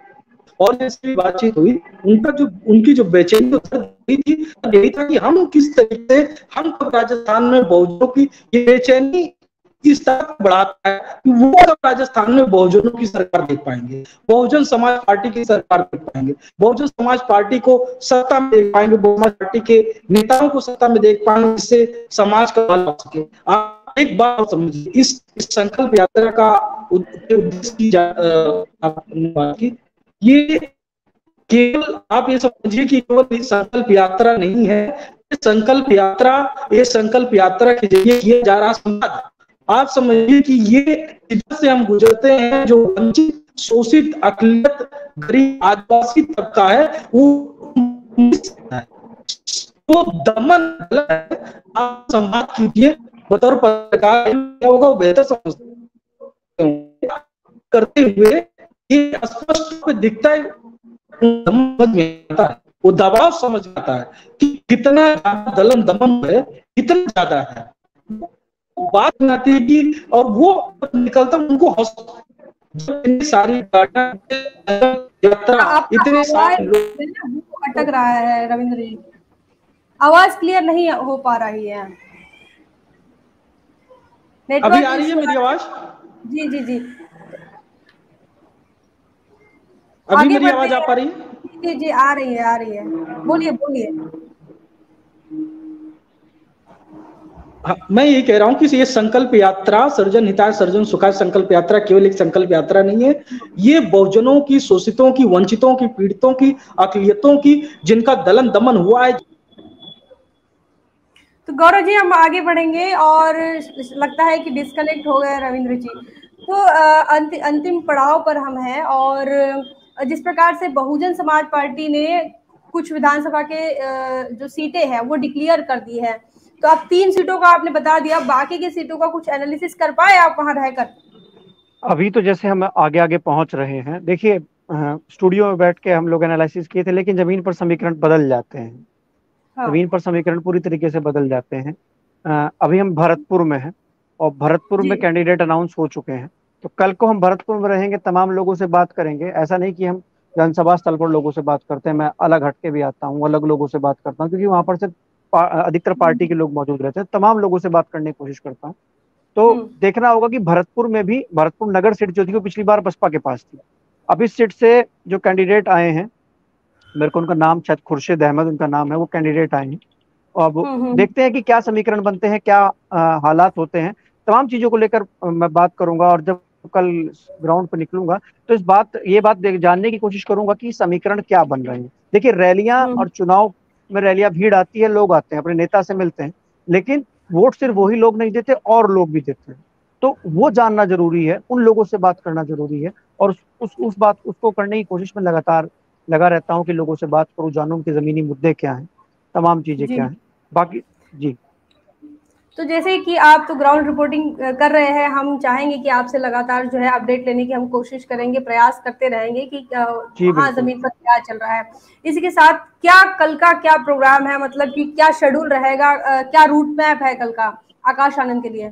और जैसे बातचीत हुई, उनकी जो बेचैनी हुई थी, यही था कि हम किस तरीके से, हम कब राजस्थान में बहुजनों की ये बेचैनी इस तरह बढ़ाता है कि वो कब राजस्थान में बहुजनों की सरकार देख पाएंगे, बहुजन समाज पार्टी की सरकार देख पाएंगे, बहुजन समाज पार्टी को सत्ता में देख पाएंगे, बहुजन समाज पार्टी के नेताओं को सत्ता में देख पाएंगे, जिससे समाज का भला हो सके। आप एक बात समझिए, इस संकल्प यात्रा का उद्देश्य ये केवल, आप ये समझिए कि केवल संकल्प यात्रा नहीं है, ये संकल्प यात्रा के जरिए किया जा रहा संवाद। आप समझिए कि ये इधर से हम गुजरते हैं, जो वंचित, शोषित, अकलियत, गरीब, आदिवासी तबका है, वो दमन है। आप संवाद कीजिए, बतौर पत्रकार क्या होगा वो बेहतर समझते करते हुए ये स्पष्ट दिखता है, समझ में आता है, वो दबाव समझ में आता है कि कितना दलन दमन है, कितना ज्यादा है। बात आती है कि, और वो निकलता उनको इतनी सारी यात्रा, इतने सारे लोग, अटक रहा है रविंद्र जी, आवाज क्लियर नहीं हो पा रही है। अभी आ रही है मेरी आवाज? जी जी जी, अभी मेरी आवाज आ पा रही है? जी जी, आ रही है, बोलिए बोलिए। हाँ, मैं ये कह रहा हूँ कि ये संकल्प यात्रा, सर्वजन हिताय सर्वजन सुखाय संकल्प यात्रा केवल एक संकल्प यात्रा नहीं है। ये बहुजनों की, शोषितों की, वंचितों की, पीड़ितों की, अकलियतों की, जिनका दलन दमन हुआ है। तो गौरव जी, हम आगे बढ़ेंगे, और लगता है कि डिस्कनेक्ट हो गए रविंद्र जी। तो अंतिम पड़ाव पर हम हैं, और जिस प्रकार से बहुजन समाज पार्टी ने कुछ विधानसभा के जो सीटें हैं वो डिक्लेयर कर दी है, तो अब 3 सीटों का आपने बता दिया, बाकी की सीटों का कुछ एनालिसिस कर पाए आप वहां रहकर? अभी तो जैसे हम आगे आगे पहुंच रहे हैं, देखिए स्टूडियो में बैठ के हम लोग एनालिसिस किए थे, लेकिन जमीन पर समीकरण बदल जाते हैं। जमीन पर समीकरण पूरी तरीके से बदल जाते हैं। अभी हम भरतपुर में हैं और भरतपुर में कैंडिडेट अनाउंस हो चुके हैं, तो कल को हम भरतपुर में रहेंगे, तमाम लोगों से बात करेंगे। ऐसा नहीं कि हम जनसभा स्थल पर लोगों से बात करते हैं, मैं अलग हटके भी आता हूँ, अलग लोगों से बात करता हूँ, क्योंकि वहां पर सिर्फ अधिकतर पार्टी के लोग मौजूद रहते हैं। तमाम लोगों से बात करने की कोशिश करता हूँ। तो देखना होगा कि भरतपुर में भी, भरतपुर नगर सीट जो थी वो पिछली बार बसपा के पास थी। अब इस सीट से जो कैंडिडेट आए हैं, मेरे को उनका नाम शायद खुर्शीद अहमद उनका नाम है, वो कैंडिडेट आए हैं। अब देखते हैं कि क्या समीकरण बनते हैं, क्या हालात होते हैं। तमाम चीजों को लेकर मैं बात करूंगा, और जब कल ग्राउंड पर निकलूंगा तो ये बात जानने की कोशिश करूंगा कि समीकरण क्या बन रहे हैं। देखिए, रैलियां और चुनाव में रैलियां, भीड़ आती है, लोग आते हैं, अपने नेता से मिलते हैं, लेकिन वोट सिर्फ वही लोग नहीं देते, और लोग भी देते हैं। तो वो जानना जरूरी है, उन लोगों से बात करना जरूरी है, और उस बात उसको करने की कोशिश में लगातार लगा रहता हूँ कि लोगों से बात करूँ, जानूं उनके जमीनी मुद्दे क्या हैं, तमाम चीजें क्या हैं। बाकी जी, तो जैसे कि आप तो ग्राउंड रिपोर्टिंग कर रहे हैं, हम चाहेंगे कि आपसे लगातार जो है अपडेट लेने की हम कोशिश करेंगे, प्रयास करते रहेंगे कि हाँ जमीन पर क्या चल रहा है। इसी के साथ क्या कल का क्या प्रोग्राम है, मतलब कि क्या शेड्यूल रहेगा, क्या रूट मैप है कल का आकाश आनंद के लिए?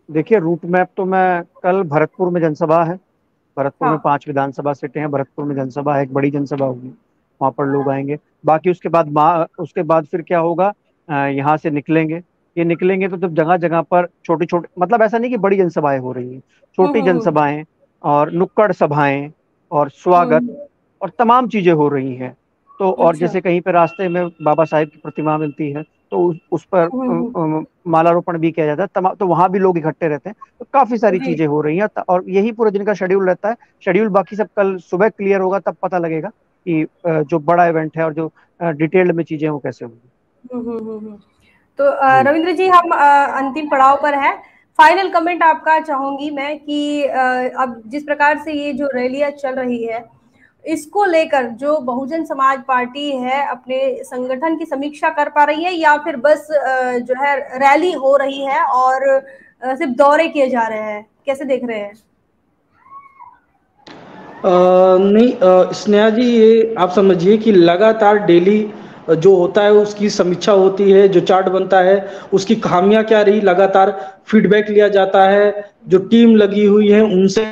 देखिए, रूट मैप तो मैं कल भरतपुर में जनसभा है, भरतपुर में 5 विधानसभा सीटें हैं, भरतपुर में जनसभा है, एक बड़ी जनसभा होगी, वहां पर लोग आएंगे। बाकी उसके बाद फिर क्या होगा, यहाँ से निकलेंगे, ये निकलेंगे तो जब जगह जगह पर छोटी छोटी, मतलब ऐसा नहीं कि बड़ी जनसभाएं हो रही हैं, छोटी जनसभाएं और नुक्कड़ सभाएं और स्वागत और तमाम चीजें हो रही हैं। तो और जैसे कहीं पे रास्ते में बाबा साहेब की प्रतिमा मिलती है तो उस पर मालारोपण भी किया जाता है, तो वहां भी लोग इकट्ठे रहते हैं। तो काफी सारी चीजें हो रही हैं, और यही पूरे दिन का शेड्यूल रहता है। शेड्यूल बाकी सब कल सुबह क्लियर होगा, तब पता लगेगा कि जो बड़ा इवेंट है और जो डिटेल्ड में चीजें वो कैसे होंगी। तो रविंद्र जी, हम अंतिम पड़ाव पर है। फाइनल कमेंट आपका चाहूंगी मैं कि अब जिस प्रकार से ये जो रैलियां चल रही है, इसको लेकर जो बहुजन समाज पार्टी है अपने संगठन की समीक्षा कर पा रही है, या फिर बस जो है रैली हो रही है और सिर्फ दौरे किए जा रहे हैं? कैसे देख रहे हैं? नहीं स्नेहा जी, ये आप समझिए कि लगातार डेली जो होता है उसकी समीक्षा होती है, जो चार्ट बनता है उसकी खामियां क्या रही, लगातार फीडबैक लिया जाता है। जो टीम लगी हुई है उनसे,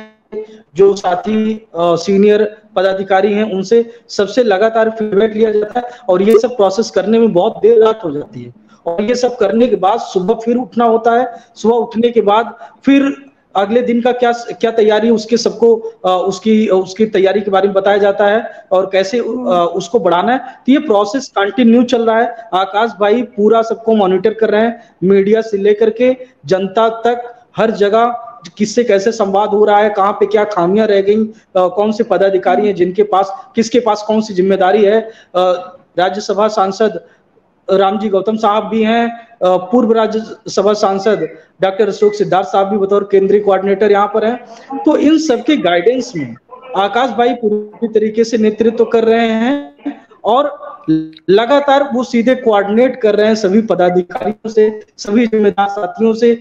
जो साथी सीनियर पदाधिकारी हैं उनसे, सबसे लगातार फीडबैक लिया जाता है, और ये सब प्रोसेस करने में बहुत देर रात हो जाती है। और ये सब करने के बाद सुबह फिर उठना होता है, सुबह उठने के बाद फिर अगले दिन का क्या तैयारी, उसके सबको उसकी तैयारी के बारे में बताया जाता है और कैसे उसको बढ़ाना है। तो ये प्रोसेस कंटिन्यू चल रहा है। आकाश भाई पूरा सबको मॉनिटर कर रहे हैं, मीडिया से लेकर के जनता तक, हर जगह किससे कैसे संवाद हो रहा है, कहाँ पे क्या खामियां रह गई, कौन से पदाधिकारी हैं जिनके पास, किसके पास कौन सी जिम्मेदारी है। राज्यसभा सांसद रामजी गौतम साहब भी हैं, पूर्व राज्यसभा सांसद डॉक्टर अशोक सिद्धार्थ साहब भी बतौर केंद्रीय कोऑर्डिनेटर यहाँ पर हैं। तो इन सबके गाइडेंस में आकाश भाई पूरी तरीके से नेतृत्व कर रहे हैं, और लगातार वो सीधे कोऑर्डिनेट कर रहे हैं सभी पदाधिकारियों से, सभी जिम्मेदार साथियों से।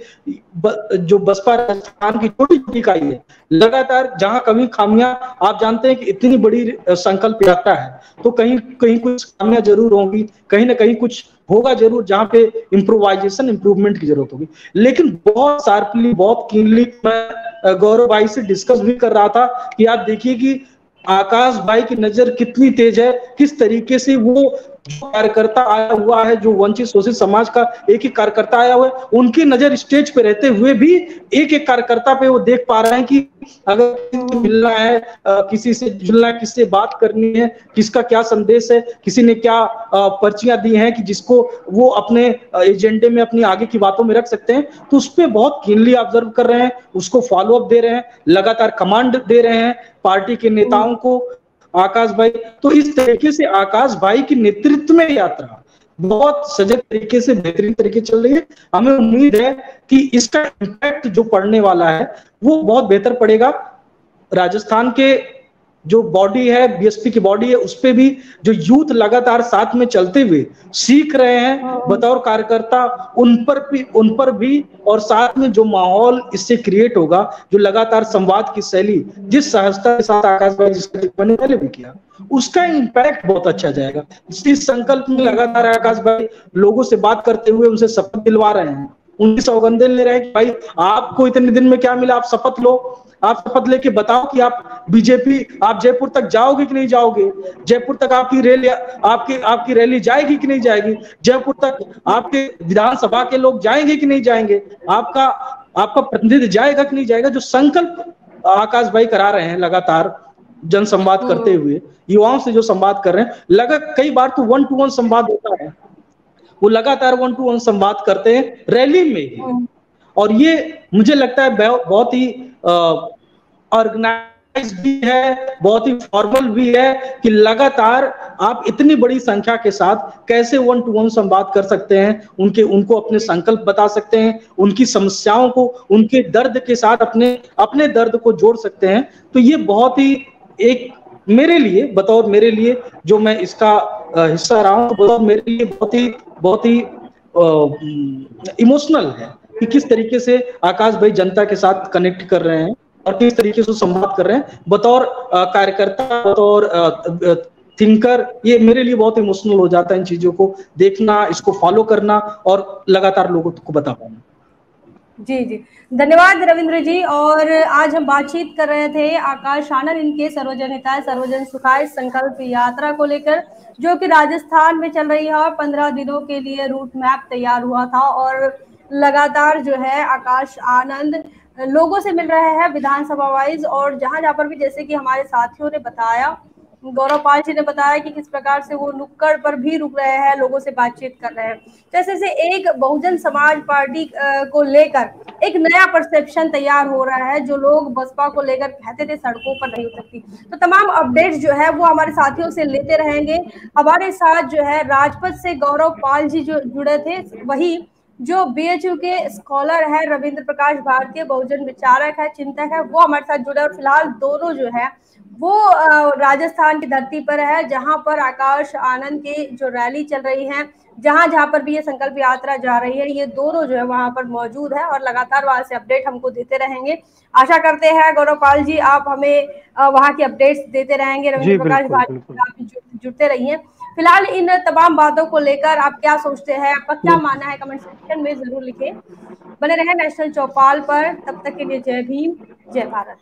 जो बसपा राजस्थान की छोटी छोटी इकाई है, लगातार जहां कभी खामियां, आप जानते हैं कि इतनी बड़ी संकल्प यात्रा है तो कहीं कहीं कुछ खामियां जरूर होंगी, कहीं ना कहीं कुछ होगा जरूर जहां पे इंप्रूवमेंट की जरूरत होगी। लेकिन बहुत शार्पली, बहुत कीनली मैं गौरव भाई से डिस्कस भी कर रहा था कि आप देखिए कि आकाश भाई की नजर कितनी तेज है, किस तरीके से वो जो कार्यकर्ता आया हुआ है, जो वंचित शोषित समाज का एक एक कार्यकर्ता आया हुआ है, उनकी नजर स्टेज पे रहते हुए भी एक एक कार्यकर्ता पे वो देख पा रहे हैं कि अगर मिलना है, किसी से जुड़ना है, किससे बात करनी है, किसका क्या संदेश है, किसी ने क्या पर्चियां दी हैं कि जिसको वो अपने एजेंडे में, अपनी आगे की बातों में रख सकते हैं। तो उस पर बहुत कीनली ऑब्जर्व कर रहे हैं, उसको फॉलो अप दे रहे हैं, लगातार कमांड दे रहे हैं पार्टी के नेताओं को आकाश भाई। तो इस तरीके से आकाश भाई की नेतृत्व में यात्रा बहुत सजग तरीके से, बेहतरीन तरीके चल रही है। हमें उम्मीद है कि इसका इम्पैक्ट जो पड़ने वाला है वो बहुत बेहतर पड़ेगा। राजस्थान के जो बॉडी है, बीएसपी की बॉडी है, उस पे भी जो यूथ लगातार साथ में चलते हुए सीख रहे हैं बतौर कार्यकर्ता, उन पर भी और साथ में जो माहौल इससे क्रिएट होगा, जो लगातार संवाद की शैली जिस सहजता के साथ आकाश भाई जिसका मैंने पहले भी किया, उसका इम्पैक्ट बहुत अच्छा जाएगा। इस संकल्प में लगातार आकाश भाई लोगों से बात करते हुए उनसे शपथ दिलवा रहे हैं, उनकी सौगंधें ले रहे हैं कि भाई आपको इतने दिन में क्या मिला, आप शपथ लो, आप शपथ लेके बताओ कि आप बीजेपी, आप जयपुर तक जाओगे कि नहीं जाओगे, जयपुर तक आपकी रैली जाएगी कि नहीं जाएगी, जयपुर तक आपके विधानसभा के लोग जाएंगे कि नहीं जाएंगे, आपका प्रतिनिधि जाएगा कि नहीं जाएगा। जो संकल्प आकाश भाई करा रहे हैं लगातार जन संवाद करते हुए, युवाओं से जो संवाद कर रहे हैं, लगा कई बार तो 1-to-1 संवाद होता है, वो लगातार 1-to-1 संवाद करते हैं रैली में ही। और ये मुझे लगता है बहुत ही ऑर्गेनाइज भी है, बहुत ही फॉर्मल भी है कि लगातार आप इतनी बड़ी संख्या के साथ कैसे 1-to-1 संवाद कर सकते हैं, उनको अपने संकल्प बता सकते हैं, उनकी समस्याओं को उनके दर्द के साथ अपने दर्द को जोड़ सकते हैं। तो ये बहुत ही एक मेरे लिए जो मैं इसका हिस्सा रहा हूं, बतौर मेरे लिए बहुत ही इमोशनल है कि किस तरीके से आकाश भाई जनता के साथ कनेक्ट कर रहे हैं और किस तरीके से संवाद कर रहे हैं बतौर कार्यकर्ता, बतौर थिंकर। ये मेरे लिए बहुत इमोशनल हो जाता है इन चीजों को देखना, इसको फॉलो करना और लगातार लोगों को बता पाना। जी जी, धन्यवाद रविंद्र जी। और आज हम बातचीत कर रहे थे आकाश आनंद, इनके सर्वजन हिताय सर्वजन सुखाय संकल्प यात्रा को लेकर, जो कि राजस्थान में चल रही है और 15 दिनों के लिए रूट मैप तैयार हुआ था। और लगातार जो है आकाश आनंद लोगों से मिल रहे हैं विधानसभा वाइज, और जहां जहां पर भी, जैसे कि हमारे साथियों ने बताया, गौरव पाल जी ने बताया कि किस प्रकार से वो नुक्कड़ पर भी रुक रहे हैं, लोगों से बातचीत कर रहे हैं। जैसे से एक बहुजन समाज पार्टी को लेकर एक नया परसेप्शन तैयार हो रहा है, जो लोग बसपा को लेकर कहते थे सड़कों पर नहीं उतरती। तो तमाम अपडेट्स जो है वो हमारे साथियों से लेते रहेंगे। हमारे साथ जो है राजपथ से गौरव पाल जी जो जुड़े थे, वही जो बीएचयू के स्कॉलर है रविंद्र प्रकाश भारतीय, बहुजन विचारक है, चिंतक है, वो हमारे साथ जुड़े। और फिलहाल दोनों जो है वो राजस्थान की धरती पर है, जहां पर आकाश आनंद की जो रैली चल रही है, जहां जहां पर भी ये संकल्प यात्रा जा रही है, ये दोनों जो है वहां पर मौजूद है और लगातार वहां से अपडेट हमको देते रहेंगे। आशा करते हैं गौरव पाल जी आप हमें वहां की अपडेट्स देते रहेंगे। रविंद्र प्रकाश भारती जुड़ते रहिए। फिलहाल इन तमाम बातों को लेकर आप क्या सोचते हैं, आपका क्या मानना है, कमेंट सेक्शन में जरूर लिखें। बने रहे नेशनल चौपाल पर, तब तक के लिए जय भीम, जय भारत।